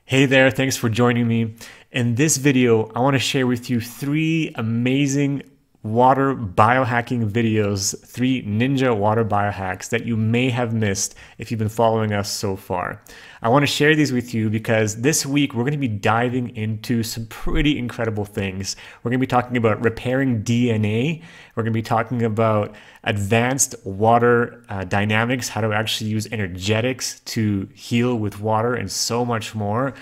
Hey there, thanks for joining me. In this video, I want to share with you three amazing water biohacking videos, three ninja water biohacks that you may have missed if you've been following us so far. I want to share these with you because this week we're going to be diving into some pretty incredible things. We're going to be talking about repairing DNA. We're going to be talking about advanced water dynamics, how to actually use energetics to heal with water, and so much more.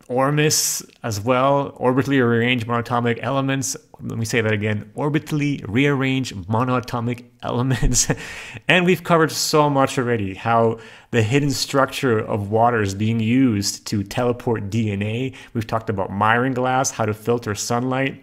ORMUS as well, orbitally rearranged monatomic elements. Let me say that again, orbitally rearranged monatomic elements. And we've covered so much already, how the hidden structure of water is being used to teleport DNA. We've talked about miring glass, how to filter sunlight.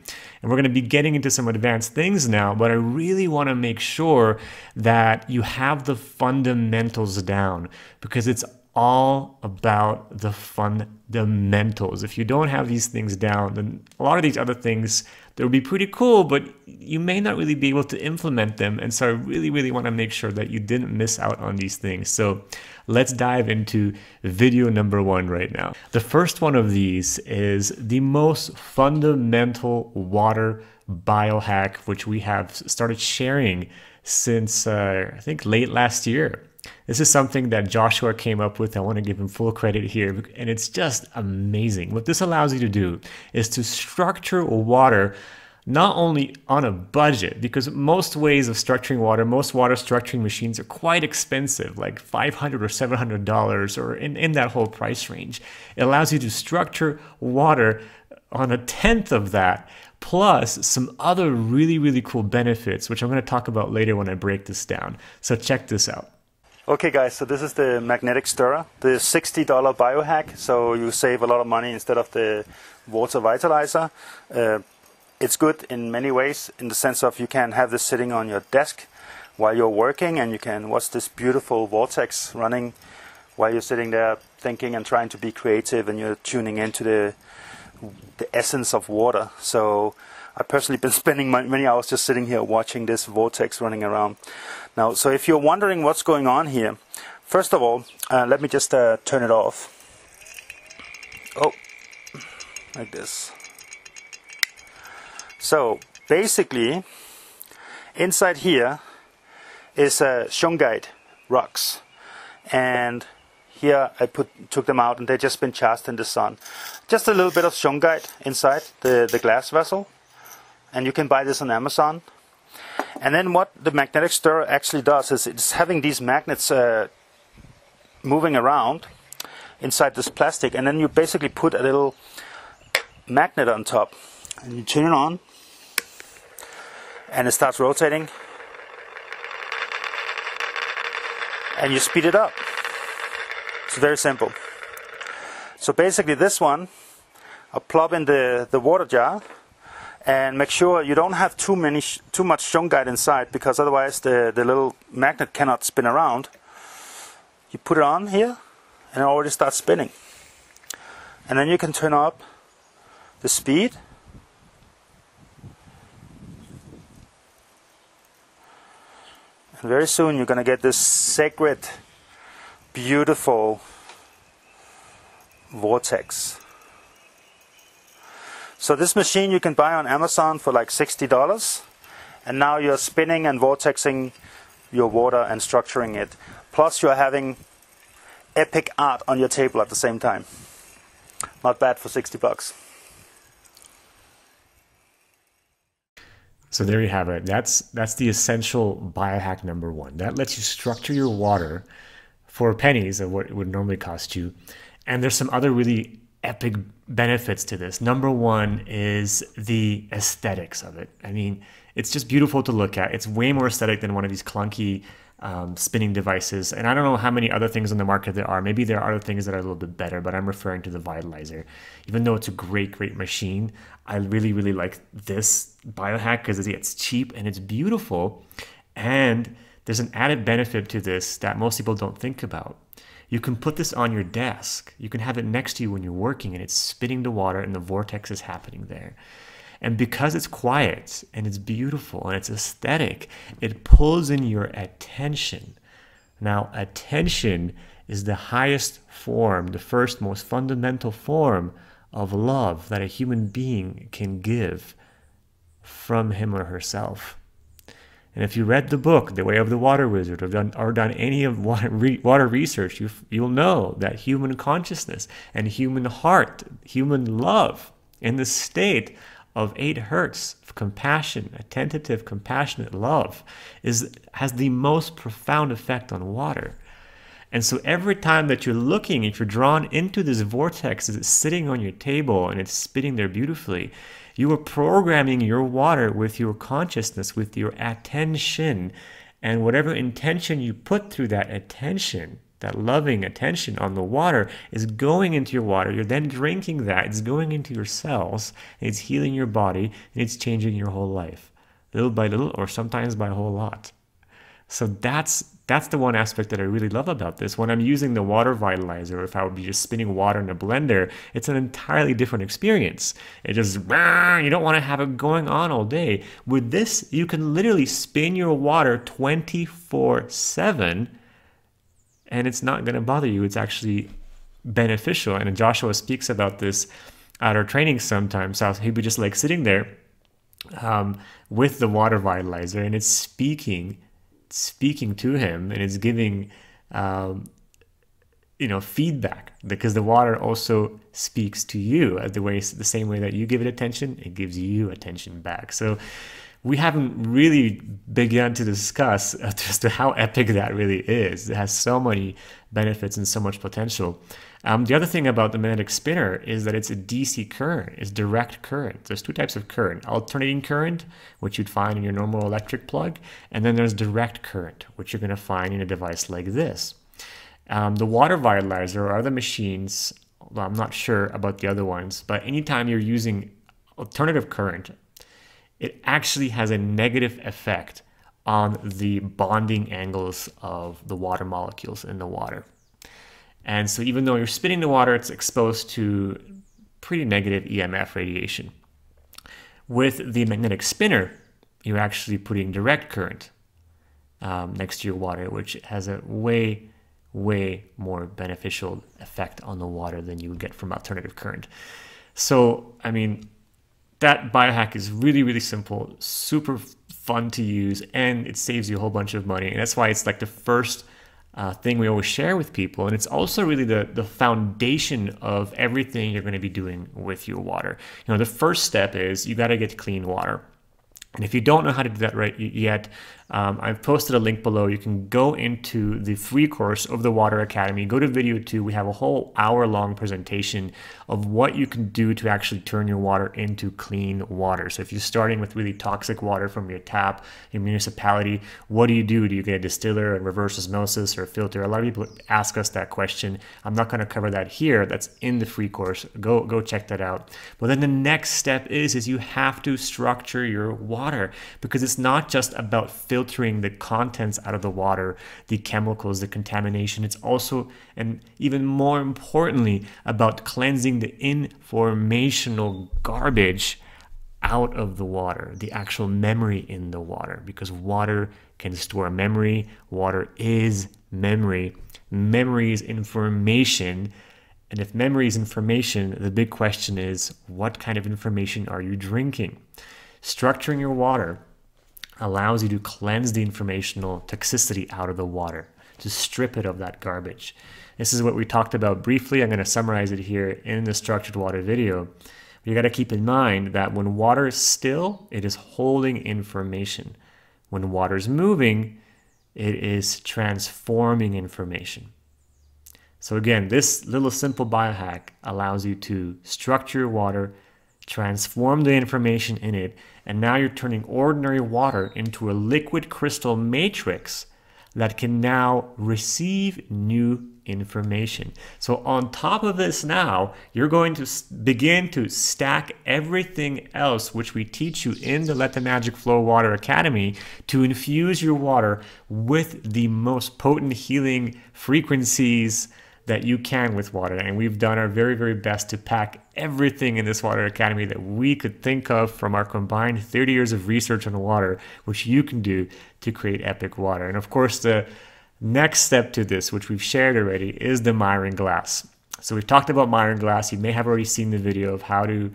And we're going to be getting into some advanced things now, but I really want to make sure that you have the fundamentals down, because it's all about the fundamentals. If you don't have these things down, then a lot of these other things, they'll be pretty cool, but you may not really be able to implement them. And so I really want to make sure that you didn't miss out on these things. So let's dive into video number one right now. The first one of these is the most fundamental water biohack, which we have started sharing since I think late last year. This is something that Joshua came up with. I want to give him full credit here, and it's just amazing. What this allows you to do is to structure water not only on a budget, because most ways of structuring water, most water structuring machines are quite expensive, like $500 or $700 or in that whole price range. It allows you to structure water on a tenth of that, plus some other really cool benefits, which I'm going to talk about later when I break this down. So check this out. Okay guys, so this is the magnetic stirrer, the $60 biohack, so you save a lot of money instead of the water vitalizer. It's good in many ways, in the sense of you can have this sitting on your desk while you're working, and you can watch this beautiful vortex running while you're sitting there thinking and trying to be creative, and you're tuning into the essence of water. So I've personally been spending many hours just sitting here watching this vortex running around. Now, so if you're wondering what's going on here, first of all, let me just turn it off. Oh, like this. So basically, inside here is shungite rocks, and here I took them out, and they've just been charged in the sun. Just a little bit of shungite inside the glass vessel, and you can buy this on Amazon. And then what the magnetic stirrer actually does is it's having these magnets moving around inside this plastic, and then you basically put a little magnet on top, and you turn it on, and it starts rotating, and you speed it up. It's very simple. So basically this one, I'll plop in the water jar, and make sure you don't have too much shungite inside, because otherwise the little magnet cannot spin around. You put it on here, and it already starts spinning. And then you can turn up the speed. And very soon you're going to get this sacred, beautiful vortex. So this machine you can buy on Amazon for like $60, and now you're spinning and vortexing your water and structuring it. Plus you're having epic art on your table at the same time. Not bad for $60. So there you have it. That's the essential biohack number one. That lets you structure your water for pennies of what it would normally cost you. And there's some other really epic benefits to this. Number one is the aesthetics of it. I mean, it's just beautiful to look at. It's way more aesthetic than one of these clunky spinning devices. And I don't know how many other things on the market there are. Maybe there are other things that are a little bit better, but I'm referring to the Vitalizer. Even though it's a great machine, I really like this biohack because it's cheap and it's beautiful. And there's an added benefit to this that most people don't think about. You can put this on your desk. You can have it next to you when you're working, and it's spitting the water and the vortex is happening there. And because it's quiet and it's beautiful and it's aesthetic, it pulls in your attention. Now, attention is the highest form, the first most fundamental form of love that a human being can give from him or herself. And if you read the book, The Way of the Water Wizard, or done any of water research, you'll know that human consciousness and human heart, human love, in the state of 8 hertz of compassion, attentive, compassionate love, has the most profound effect on water. And so every time that you're looking, if you're drawn into this vortex, as it's sitting on your table and it's spitting there beautifully, you are programming your water with your consciousness, with your attention. And whatever intention you put through that attention, that loving attention on the water, is going into your water. You're then drinking that. It's going into your cells, and it's healing your body, and it's changing your whole life, little by little, or sometimes by a whole lot. So that's the one aspect that I really love about this. When I'm using the water vitalizer, if I would be just spinning water in a blender, it's an entirely different experience. It just, you don't want to have it going on all day. With this, you can literally spin your water 24/7, and it's not going to bother you. It's actually beneficial. And Joshua speaks about this at our training sometimes. How he'd be just like sitting there with the water vitalizer, and it's speaking to him, and it's giving feedback, because the water also speaks to you the same way that you give it attention, it gives you attention back. So we haven't really begun to discuss as to how epic that really is. It has so many benefits and so much potential. The other thing about the magnetic spinner is that it's a DC current. It's direct current. There's 2 types of current: alternating current, which you'd find in your normal electric plug, and then there's direct current, which you're going to find in a device like this. The water vitalizer or other machines, well, I'm not sure about the other ones, but anytime you're using alternative current, it actually has a negative effect on the bonding angles of the water molecules in the water. And so even though you're spinning the water, it's exposed to pretty negative EMF radiation. With the magnetic spinner, you're actually putting direct current next to your water, which has a way more beneficial effect on the water than you would get from alternative current. So, I mean, that biohack is really, really simple, super fun to use, and it saves you a whole bunch of money. And that's why it's like the first thing we always share with people. And it's also really the foundation of everything you're going to be doing with your water. The first step is you got to get clean water. And if you don't know how to do that right yet, I've posted a link below. You can go into the free course of the Water Academy. Go to video 2. We have a whole hour-long presentation of what you can do to actually turn your water into clean water. So if you're starting with really toxic water from your tap, your municipality, what do? Do you get a distiller and reverse osmosis or a filter? A lot of people ask us that question. I'm not going to cover that here. That's in the free course. Go check that out. But then the next step is you have to structure your water, because it's not just about filtering the contents out of the water, the chemicals, the contamination. It's also, and even more importantly, about cleansing the informational garbage out of the water, the actual memory in the water, because water can store memory. Water is memory. Memory is information. And if memory is information, the big question is, what kind of information are you drinking? Structuring your water allows you to cleanse the informational toxicity out of the water, to strip it of that garbage. This is what we talked about briefly. I'm going to summarize it here in the structured water video. You got to keep in mind that when water is still, it is holding information. When water is moving, it is transforming information. So again, this little simple biohack allows you to structure your water, transform the information in it, and now you're turning ordinary water into a liquid crystal matrix that can now receive new information. So on top of this now, you're going to begin to stack everything else which we teach you in the Let the Magic Flow Water Academy to infuse your water with the most potent healing frequencies that you can with water. And we've done our very, very best to pack everything in this Water Academy that we could think of from our combined 30 years of research on water, which you can do to create epic water. And of course, the Next step to this, which we've shared already, is the Myron glass. So we've talked about Myron glass. You may have already seen the video of how to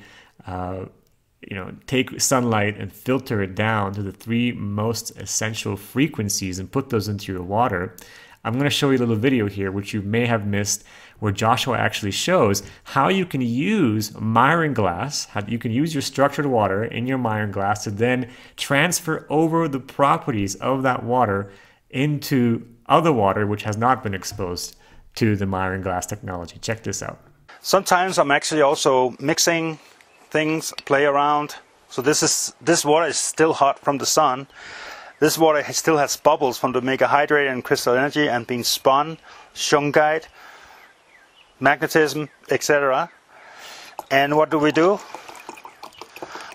take sunlight and filter it down to the 3 most essential frequencies and put those into your water. I'm going to show you a little video here, which you may have missed, where Joshua actually shows how you can use Myron glass, how you can use your structured water in your Myron glass to then transfer over the properties of that water into other water which has not been exposed to the Myron glass technology. Check this out. Sometimes I'm actually also mixing things, play around. So this water is still hot from the sun. This water still has bubbles from the omega hydrate and crystal energy and being spun, shungite, magnetism, etc. And what do?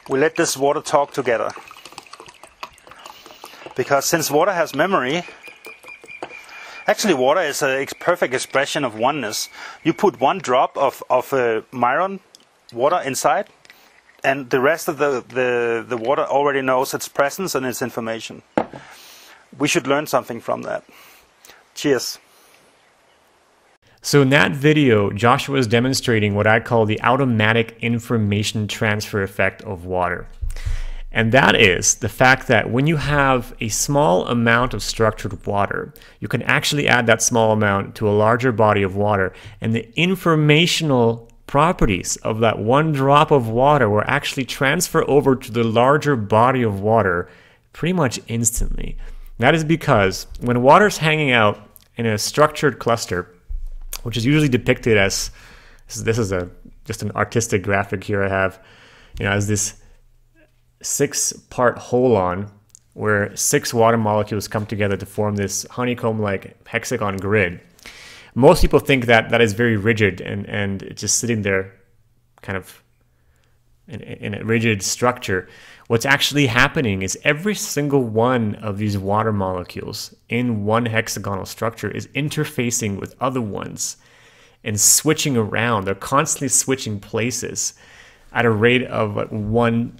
We let this water talk together. Because since water has memory, actually water is a perfect expression of oneness. You put 1 drop of Myron water inside, and the rest of the water already knows its presence and its information. We should learn something from that. Cheers. So in that video, Joshua is demonstrating what I call the automatic information transfer effect of water. And that is the fact that when you have a small amount of structured water, you can actually add that small amount to a larger body of water, and the informational properties of that 1 drop of water will actually transfer over to the larger body of water pretty much instantly. That is because when water is hanging out in a structured cluster, which is usually depicted as, this is just an artistic graphic here I have, as this 6-part holon where 6 water molecules come together to form this honeycomb-like hexagon grid. Most people think that that is very rigid and it's just sitting there kind of in a rigid structure. What's actually happening is every single one of these water molecules in one hexagonal structure is interfacing with other ones and switching around. They're constantly switching places at a rate of like 1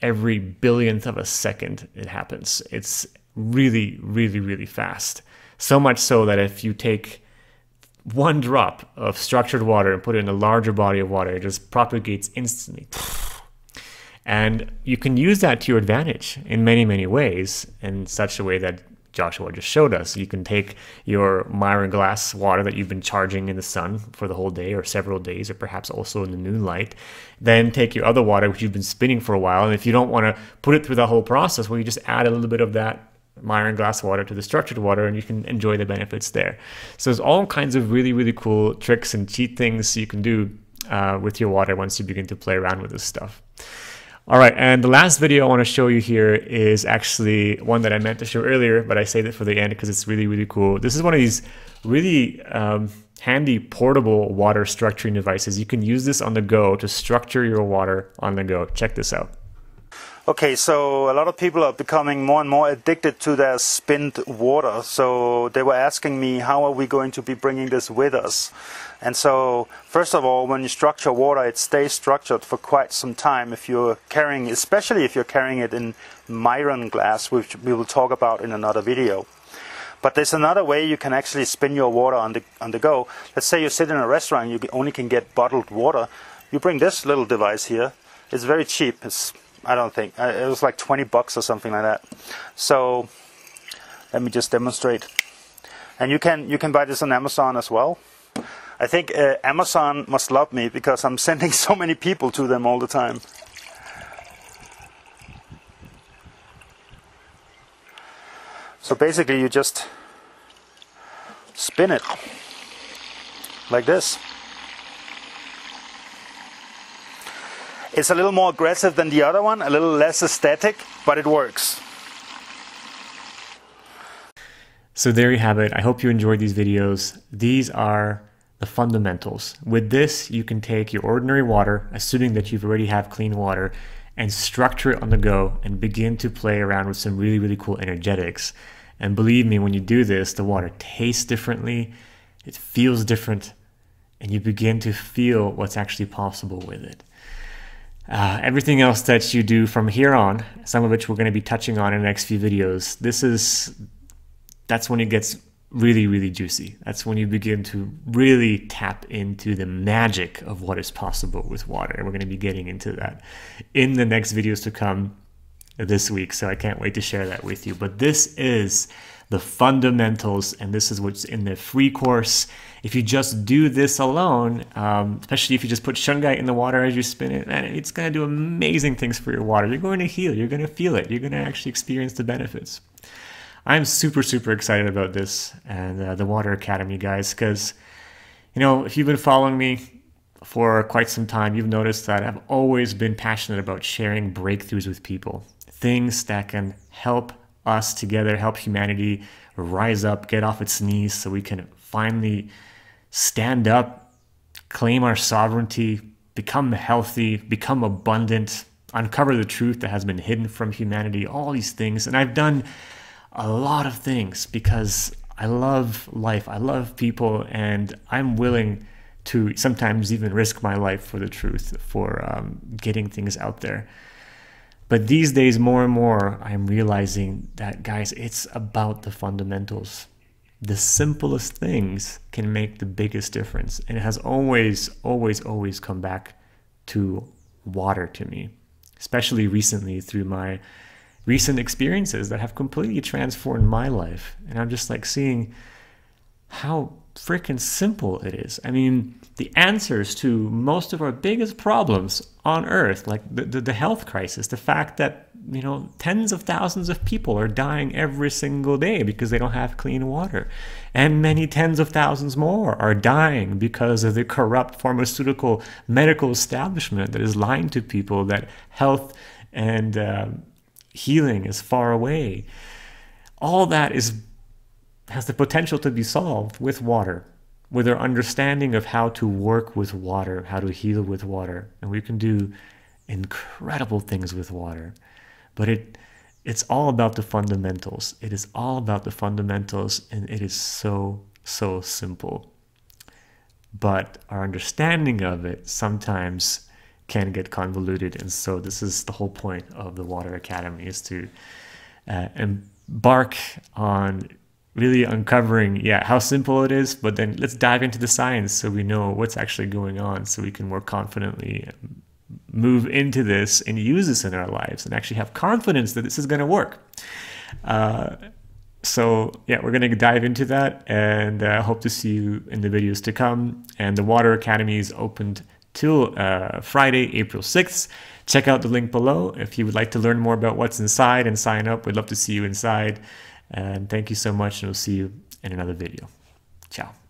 every billionth of a second it happens. It's really, really, really fast. So much so that if you take 1 drop of structured water and put it in a larger body of water, it just propagates instantly. And you can use that to your advantage in many, many ways, in such a way that Joshua just showed us. You can take your Myron glass water that you've been charging in the sun for the whole day or several days, or perhaps also in the moonlight, then take your other water which you've been spinning for a while, and if you don't want to put it through the whole process, well, you just add a little bit of that Myron glass water to the structured water and you can enjoy the benefits there. So there's all kinds of really, really cool tricks and cheat things you can do with your water once you begin to play around with this stuff. All right, and the last video I want to show you here is actually one that I meant to show earlier, but I saved it for the end because it's really, really cool. This is one of these really handy portable water structuring devices. You can use this on the go to structure your water on the go. Check this out. Okay, so a lot of people are becoming more and more addicted to their spinned water. So they were asking me, how are we going to be bringing this with us? And so, first of all, when you structure water, it stays structured for quite some time. If you're carrying, especially if you're carrying it in Myron glass, which we will talk about in another video. But there's another way you can actually spin your water on the go. Let's say you sit in a restaurant, you only can get bottled water. You bring this little device here. It's very cheap. I don't think it was like 20 bucks or something like that. So let me just demonstrate. And you can buy this on Amazon as well. I think Amazon must love me because I'm sending so many people to them all the time. So basically you just spin it like this. It's a little more aggressive than the other one, a little less aesthetic, but it works. So there you have it. I hope you enjoyed these videos. These are the fundamentals. With this, you can take your ordinary water, assuming that you've already have clean water, and structure it on the go and begin to play around with some really, really cool energetics. And believe me, when you do this, the water tastes differently, it feels different, and you begin to feel what's actually possible with it. Everything else that you do from here on, some of which we're going to be touching on in the next few videos, that's when it gets really, really juicy. That's when you begin to really tap into the magic of what is possible with water. We're going to be getting into that in the next videos to come this week, so I can't wait to share that with you. But this is the fundamentals, and this is what's in the free course. If you just do this alone, especially if you just put shungite in the water as you spin it, man, it's going to do amazing things for your water. You're going to heal. You're going to feel it. You're going to actually experience the benefits. I'm super, super excited about this and the Water Academy, guys, because, you know, if you've been following me for quite some time, you've noticed that I've always been passionate about sharing breakthroughs with people, things that can help us together, help humanity rise up, get off its knees so we can finally stand up, claim our sovereignty, become healthy, become abundant, uncover the truth that has been hidden from humanity, all these things. And I've done a lot of things because I love life, I love people, and I'm willing to sometimes even risk my life for the truth, for getting things out there. But these days, more and more, I'm realizing that, guys, it's about the fundamentals. The simplest things can make the biggest difference. And it has always, always, always come back to water to me, especially recently through my recent experiences that have completely transformed my life. And I'm just like seeing how freaking simple it is. I mean, the answers to most of our biggest problems on earth, like the health crisis, the fact that, you know, tens of thousands of people are dying every single day because they don't have clean water, and many tens of thousands more are dying because of the corrupt pharmaceutical medical establishment that is lying to people that health and healing is far away. All that has the potential to be solved with water, with our understanding of how to work with water, how to heal with water. And we can do incredible things with water. But it's all about the fundamentals. It is all about the fundamentals, and it is so, so simple. But our understanding of it sometimes can get convoluted, and so this is the whole point of the Water Academy, is to embark on really uncovering how simple it is, but then let's dive into the science so we know what's actually going on, so we can more confidently move into this and use this in our lives and actually have confidence that this is going to work. So yeah, we're going to dive into that, and I hope to see you in the videos to come. And the Water Academy is opened till Friday, April 6th. Check out the link below if you would like to learn more about what's inside and sign up. We'd love to see you inside. And thank you so much, and we'll see you in another video. Ciao.